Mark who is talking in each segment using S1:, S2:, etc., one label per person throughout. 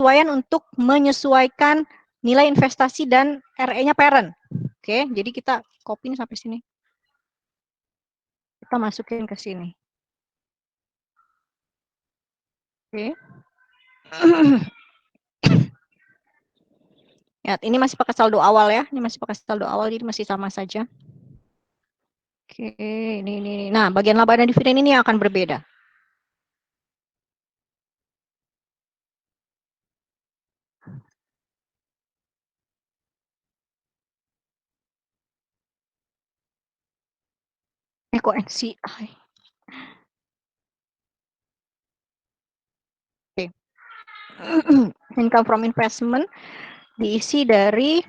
S1: penyesuaian untuk menyesuaikan nilai investasi dan RE-nya parent. Oke, jadi kita copy sampai sini. Kita masukin ke sini. Oke. Ya, ini masih pakai saldo awal ya. Ini masih pakai saldo awal, jadi masih sama saja. Oke, ini. Nah, bagian laba dan dividen ini akan berbeda. Kok NCI? Oke. Income from investment diisi dari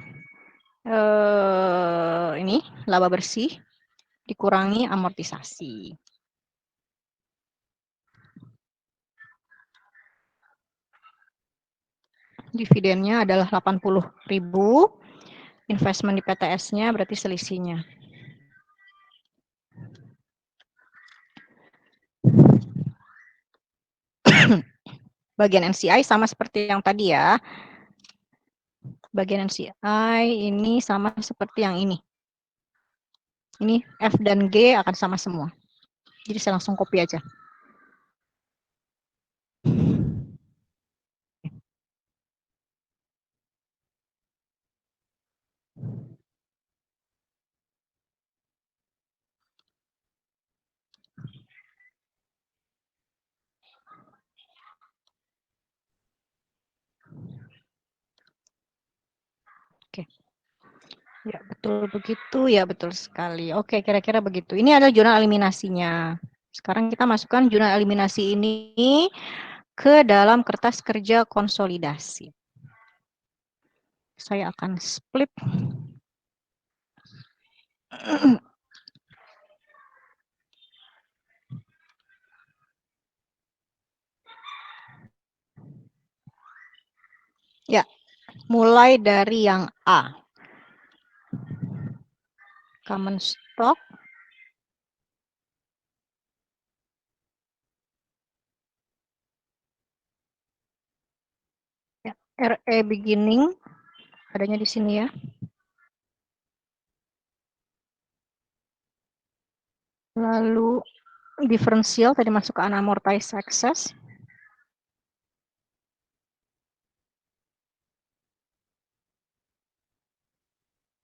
S1: ini laba bersih dikurangi amortisasi. Dividennya adalah 80.000, investment di PTS-nya berarti selisihnya. Bagian NCI sama seperti yang tadi ya. Bagian NCI ini sama seperti yang ini. Ini F dan G akan sama semua. Jadi saya langsung copy aja. Oke. Ya, betul begitu. Ya, betul sekali. Oke, kira-kira begitu. Ini adalah jurnal eliminasinya. Sekarang kita masukkan jurnal eliminasi ini ke dalam kertas kerja konsolidasi. Saya akan split. Ya, mulai dari yang A. Common stock. Ya, RE beginning. Adanya di sini ya. Lalu diferensial tadi masuk ke unamortized excess.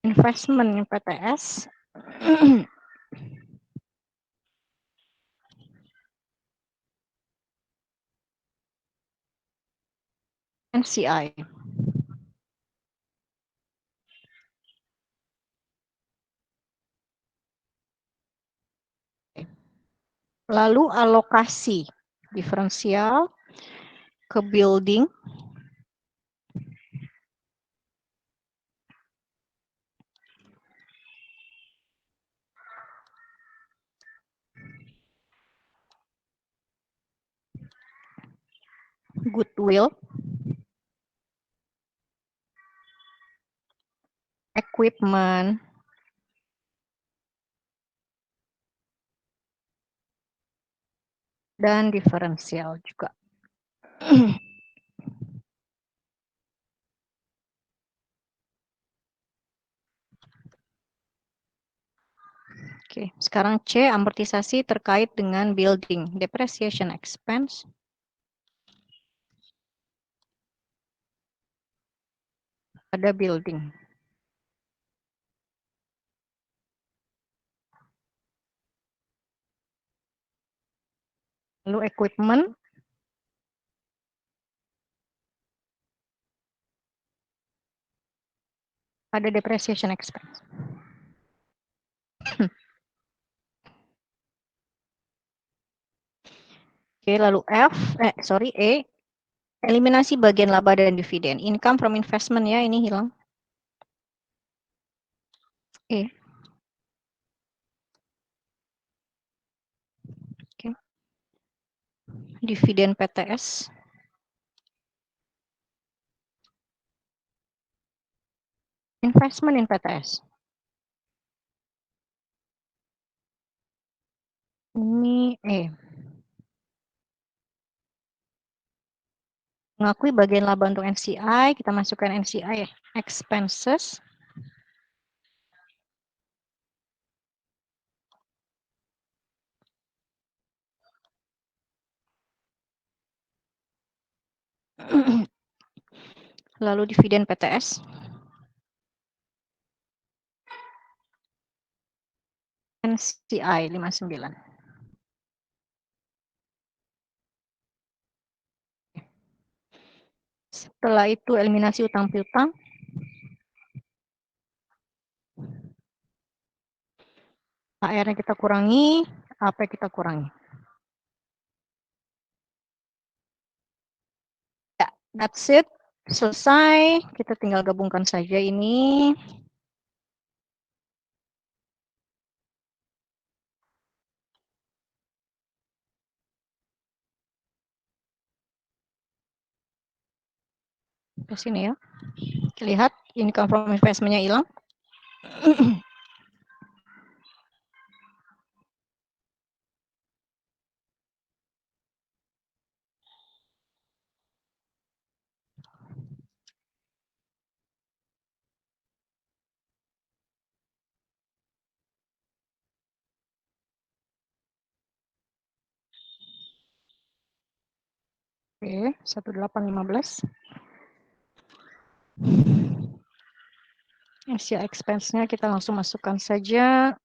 S1: Investment PTS. NCI. Lalu alokasi diferensial ke building. Goodwill. Equipment. Dan diferensial juga. Oke, sekarang C, amortisasi terkait dengan building. Depreciation expense. Ada building. Lalu equipment. Ada depreciation expense. Oke, lalu E, eliminasi bagian laba dan dividen. Income from investment ya, ini hilang. E. Oke. Dividen PTS. Investment in PTS. Ini E. Mengakui bagian laba untuk NCI, kita masukkan NCI expenses. Lalu dividen PTS. NCI 59. Setelah itu eliminasi utang piutang. HR-nya kita kurangi, AP kita kurangi. Ya, that's it. Selesai. Kita tinggal gabungkan saja ini. Ke sini ya. Lihat income from investment-nya hilang. Oke, 1815. Asia expense-nya kita langsung masukkan saja.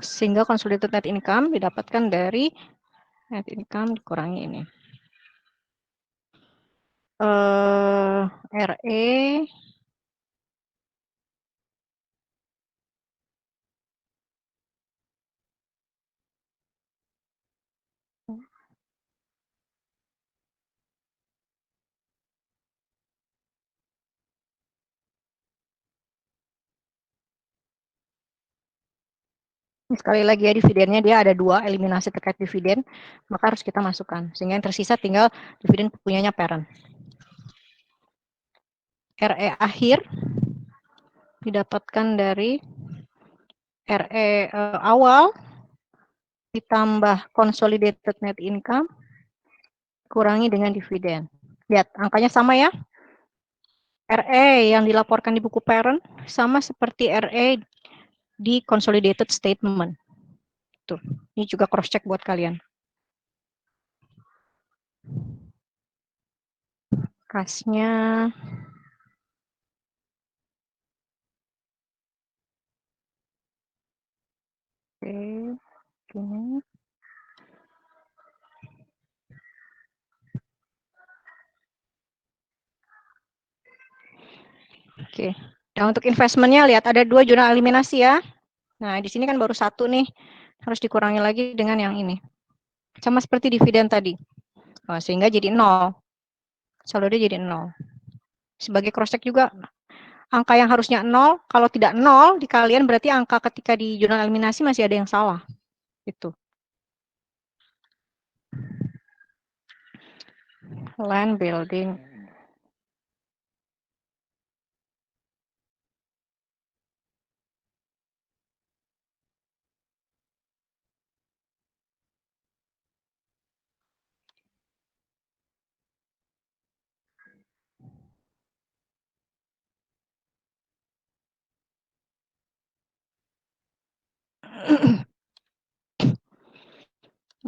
S1: Sehingga consolidated net income didapatkan dari net income dikurangi ini. RE sekali lagi ya, dividennya dia ada 2, eliminasi terkait dividen, maka harus kita masukkan. Sehingga yang tersisa tinggal dividen punyanya parent. RE akhir didapatkan dari RE awal ditambah consolidated net income kurangi dengan dividen. Lihat, angkanya sama ya. RE yang dilaporkan di buku parent sama seperti RE di consolidated statement. Tuh, ini juga cross check buat kalian. Kasnya oke, gini. Oke. Nah, untuk investmentnya lihat ada 2 jurnal eliminasi ya. Nah, di sini kan baru 1 nih. Harus dikurangi lagi dengan yang ini. Sama seperti dividen tadi. Sehingga jadi 0. Saldo dia jadi 0. Sebagai cross check juga, angka yang harusnya 0, kalau tidak 0 di kalian berarti angka ketika di jurnal eliminasi masih ada yang salah. Itu. Land building.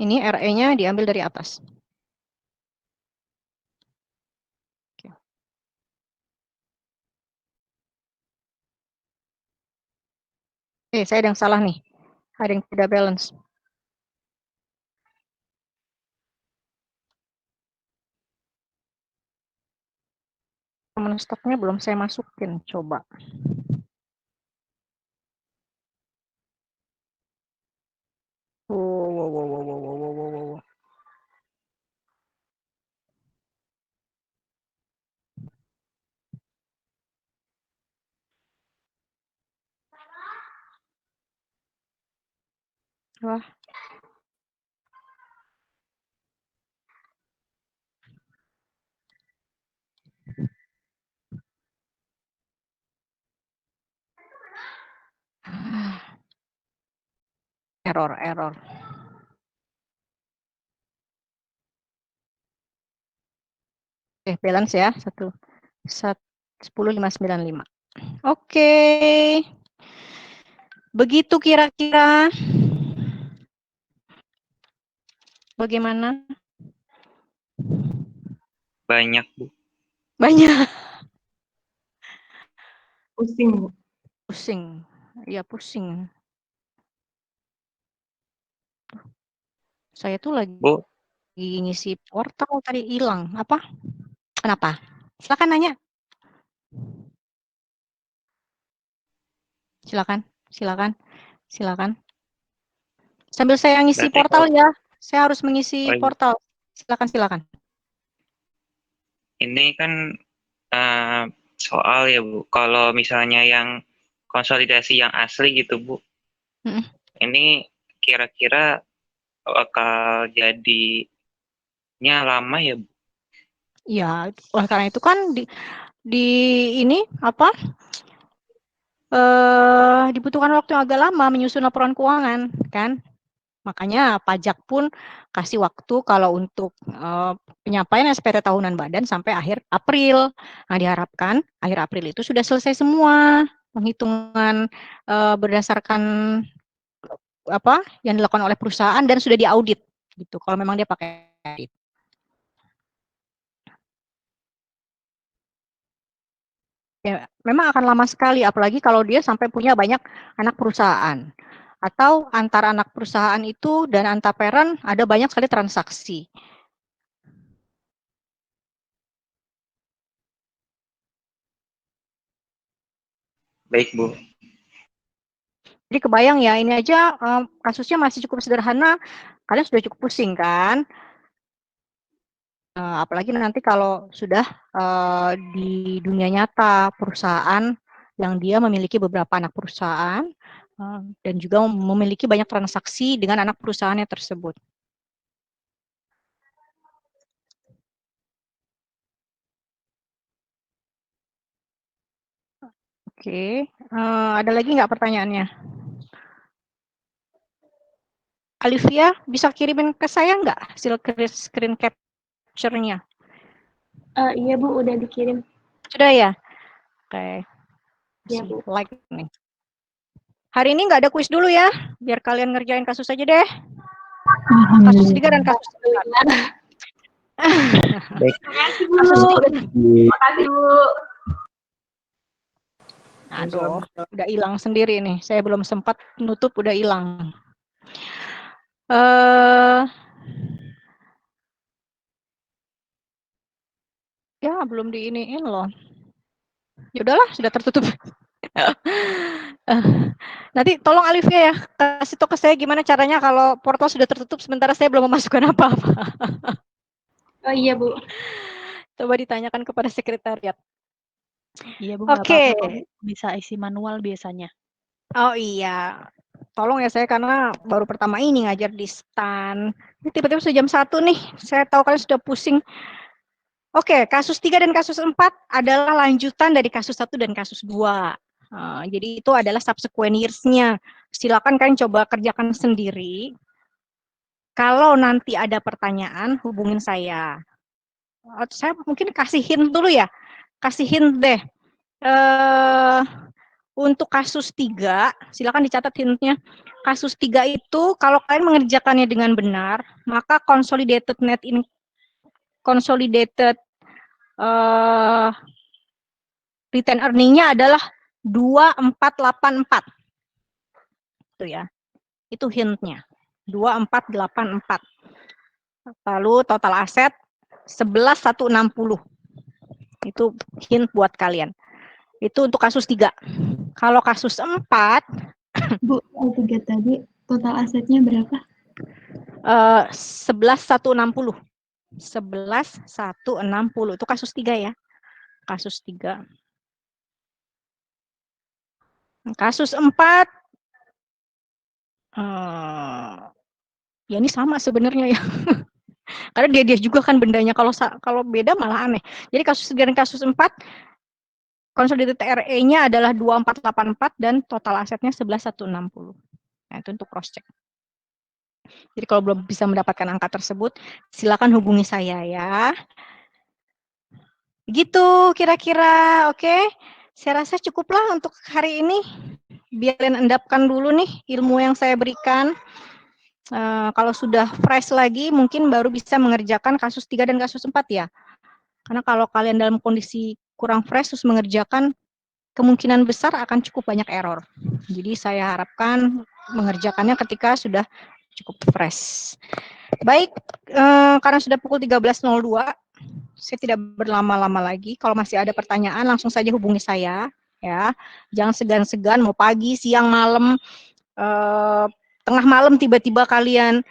S1: Ini RE-nya diambil dari atas. Saya ada yang salah nih. Ada yang tidak balance. Common stock-nya belum saya masukin. Coba. Wow. Wah. Error. balance ya. 10.595. Oke. Begitu kira-kira. Bagaimana?
S2: Banyak, Bu.
S1: Banyak.
S3: Pusing, Bu.
S1: Pusing. Ya pusing. Saya tuh lagi
S2: Bu,
S1: ngisi portal tadi hilang. Apa? Kenapa? Silakan nanya. Silakan. Sambil saya ngisi
S2: berarti
S1: portal
S2: kalau
S1: ya. Saya harus mengisi
S2: oh,
S1: portal. Silakan.
S2: ini kan soal ya, Bu. Kalau misalnya yang konsolidasi yang asli gitu, Bu.
S1: Mm-mm.
S2: Ini kira-kira bakal jadinya lama ya, Bu?
S1: Ya, oleh karena itu kan di ini apa? Dibutuhkan waktu yang agak lama menyusun laporan keuangan, kan? Makanya pajak pun kasih waktu kalau untuk penyampaian SPT tahunan badan sampai akhir April. Nah, diharapkan akhir April itu sudah selesai semua penghitungan berdasarkan apa yang dilakukan oleh perusahaan dan sudah diaudit gitu. Kalau memang dia pakai audit. Ya, memang akan lama sekali, apalagi kalau dia sampai punya banyak anak perusahaan. Atau antara anak perusahaan itu dan antar parent ada banyak sekali transaksi.
S2: Baik, Bu.
S1: Jadi kebayang ya, ini aja kasusnya masih cukup sederhana, kalian sudah cukup pusing kan? Apalagi nanti kalau sudah di dunia nyata perusahaan yang dia memiliki beberapa anak perusahaan dan juga memiliki banyak transaksi dengan anak perusahaannya tersebut. Oke, ada lagi nggak pertanyaannya? Alivia, bisa kirimin ke saya nggak hasil screen capture-nya?
S3: Iya, Bu, udah dikirim.
S1: Sudah ya? Oke.
S3: Iya, Bu.
S1: Like nih. Hari ini nggak ada kuis dulu ya, biar kalian ngerjain kasus aja deh. Kasus 3 dan kasus 4.
S2: Baik.
S3: Makasih, Bu.
S1: Kasus 3.
S3: Makasih, Bu.
S1: Aduh, udah hilang sendiri nih. Saya belum sempat nutup, udah hilang. Ya, belum diiniin loh. Ya udahlah, sudah tertutup. Nanti tolong Alivia ya, kasih tahu ke saya gimana caranya kalau portal sudah tertutup sementara saya belum memasukkan apa-apa.
S3: Oh iya, Bu.
S1: Coba ditanyakan kepada sekretariat.
S4: Iya, Bu,
S1: Oke.
S4: nggak apa-apa, Bu. Bisa isi manual biasanya.
S1: Oh iya, tolong ya, saya karena baru pertama ini ngajar di STAN. Ini tiba-tiba sudah jam 1 nih, saya tahu kalian sudah pusing. Oke, kasus 3 dan kasus 4 adalah lanjutan dari kasus 1 dan kasus 2. Jadi itu adalah subsequent years-nya. Silakan kalian coba kerjakan sendiri. Kalau nanti ada pertanyaan, hubungin saya. Saya mungkin kasih hint dulu ya. Kasih hint deh. Untuk kasus 3, silakan dicatat hintnya. Kasus 3 itu kalau kalian mengerjakannya dengan benar, maka consolidated net in consolidated return earning-nya adalah 2484. Itu ya. Itu hint-nya. 2484. Lalu total aset 11.160. Itu hint buat kalian. Itu untuk kasus 3. Kalau kasus 4,
S3: Bu, tiga tadi total asetnya berapa?
S1: 11.160. 11.160 itu kasus 3 ya. Kasus 3. Kasus 4 ya ini sama sebenarnya ya. Karena dia juga kan bendanya, kalau beda malah aneh. Jadi kasus 3 dan kasus 4 consolidated RE-nya adalah 2484 dan total asetnya 11.160. Nah, itu untuk cross check. Jadi kalau belum bisa mendapatkan angka tersebut, silakan hubungi saya ya. Gitu kira-kira, oke. Saya rasa cukuplah untuk hari ini. Biar kalian endapkan dulu nih ilmu yang saya berikan. Kalau sudah fresh lagi, mungkin baru bisa mengerjakan kasus 3 dan kasus 4 ya. Karena kalau kalian dalam kondisi kurang fresh terus mengerjakan, kemungkinan besar akan cukup banyak error. Jadi saya harapkan mengerjakannya ketika sudah cukup fresh. Baik, karena sudah pukul 13.02, saya tidak berlama-lama lagi. Kalau masih ada pertanyaan, langsung saja hubungi saya. Ya, jangan segan-segan, mau pagi, siang, malam, tengah malam tiba-tiba kalian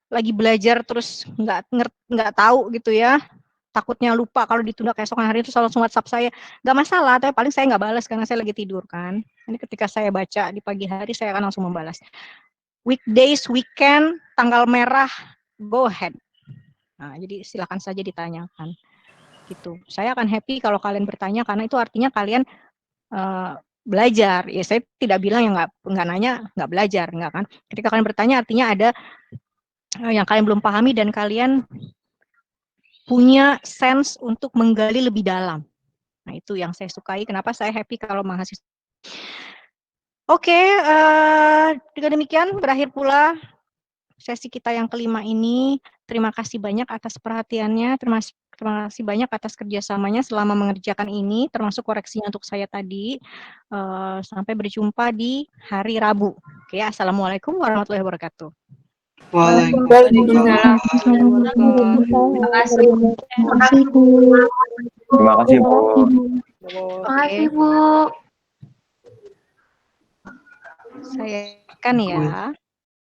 S1: lagi belajar terus nggak tahu gitu ya. Takutnya lupa kalau ditunda keesokan hari itu langsung WhatsApp saya. Nggak masalah, tapi paling saya nggak balas karena saya lagi tidur kan. Ini ketika saya baca di pagi hari, saya akan langsung membalas. Weekdays, weekend, tanggal merah, go ahead. Nah, jadi silakan saja ditanyakan. Gitu. Saya akan happy kalau kalian bertanya karena itu artinya kalian belajar. Ya saya tidak bilang yang nggak nanya nggak belajar, nggak kan. Ketika kalian bertanya artinya ada yang kalian belum pahami dan kalian punya sense untuk menggali lebih dalam. Nah itu yang saya sukai. Kenapa saya happy kalau mahasiswa. Oke, dengan demikian berakhir pula sesi kita yang kelima ini. Terima kasih banyak atas perhatiannya, terima kasih banyak atas kerjasamanya selama mengerjakan ini, termasuk koreksinya untuk saya tadi. Sampai berjumpa di hari Rabu. Oke, assalamualaikum warahmatullahi wabarakatuh.
S5: Waalaikumsalam.
S3: Terima kasih.
S5: Terima kasih, Bu.
S6: Terima kasih, Bu.
S5: Terima kasih, Bu.
S1: Saya kan ya.